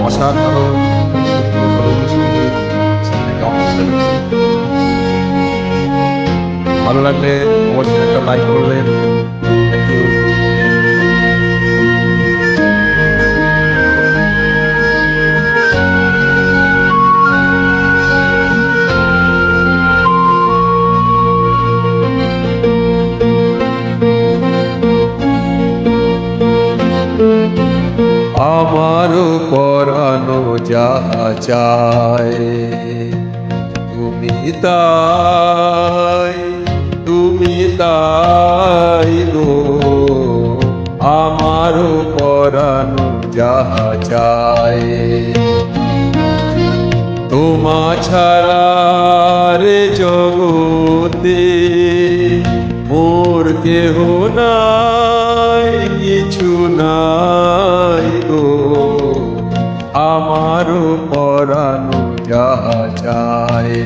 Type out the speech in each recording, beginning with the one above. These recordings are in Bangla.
অসাধারণ সঙ্গীত চ্যানেলকে অসাধারণ। ভালো লাগলে অবশ্যই একটা লাইক করবেন। Thank you. আমারও পরানো যাহা চায় তুমি তাই, তুমি তাই গো। আমারও পরানো যাহা চায় তোমা ছাড়া রে জগতে মোর কেহ নাই, কিছু নাই গো। আমারও পরানো যাহা চায়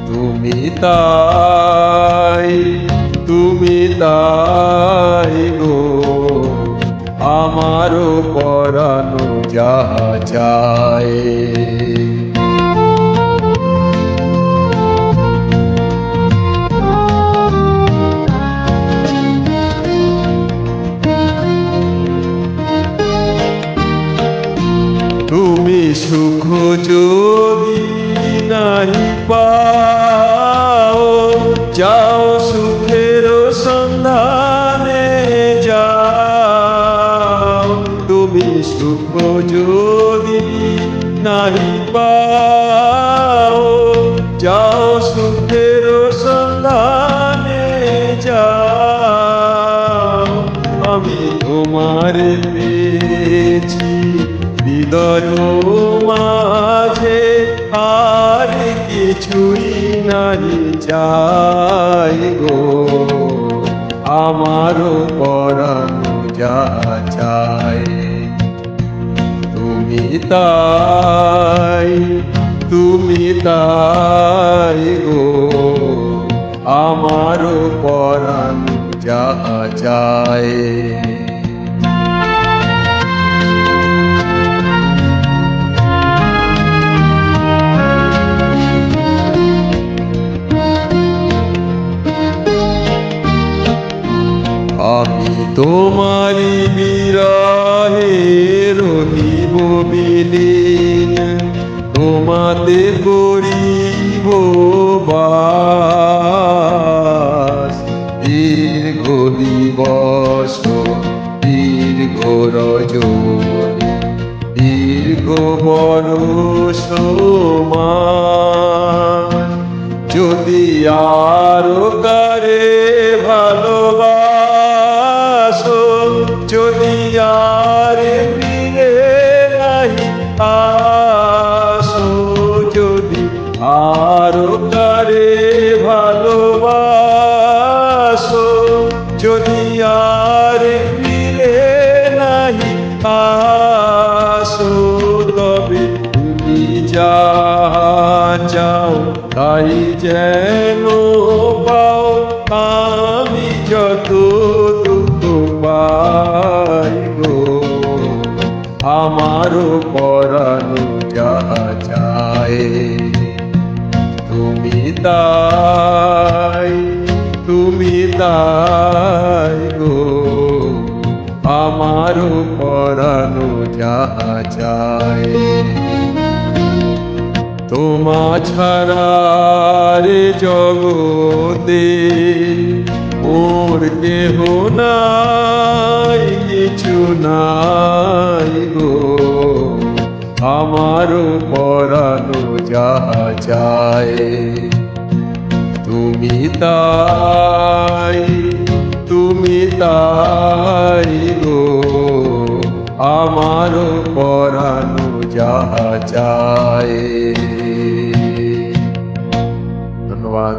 তুমি তাই, তুমি তাই গো। আমারও পরানো যাহা চায়। তুমি সুখ যদি নাহি পাও, যাও সুখের সন্ধানে যাও। তুমি সুখ যদি নাহি পাও, যাও সুখের সন্ধানে যাও। আমি তোমার পেয়েছি হৃদয় মাঝে, আর কিছুই নাহি চাই গো। আমারও পরানো যাহা চায় তুমি তাই, তুমি তাই গো। আমারও পরানো যাহা চায়। আমি তোমারি বিরহে রহিব বিলীন, তোমাতে করিব বাস। দীর্ঘ দিবস, দীর্ঘ রজনী, দীর্ঘ বরষ মাস। যদি আরো কারে ভালোবাসো, যদি আর ফিরে নাহি আসো, যদি আরো কারে ভালোবাসো, যদি আর ফিরে নাহি আসো, তবে তুমি যাহা চাও তাই যেন পাও। আমি যত দুঃখ পাই গো, আমারও পরানো যাহা চায় তুমি তাই, তুমি তাই গো। আমারও পরানো যাহা চায় তোমা ছাড়া রে জগতে মোর কেহ নাই, কিছু নাই গো। আমারও পরানো যাহা চায় তুমি তাই, তুমি তাই গো। আমারও পরানো যাহা চায়। ধন্যবাদ।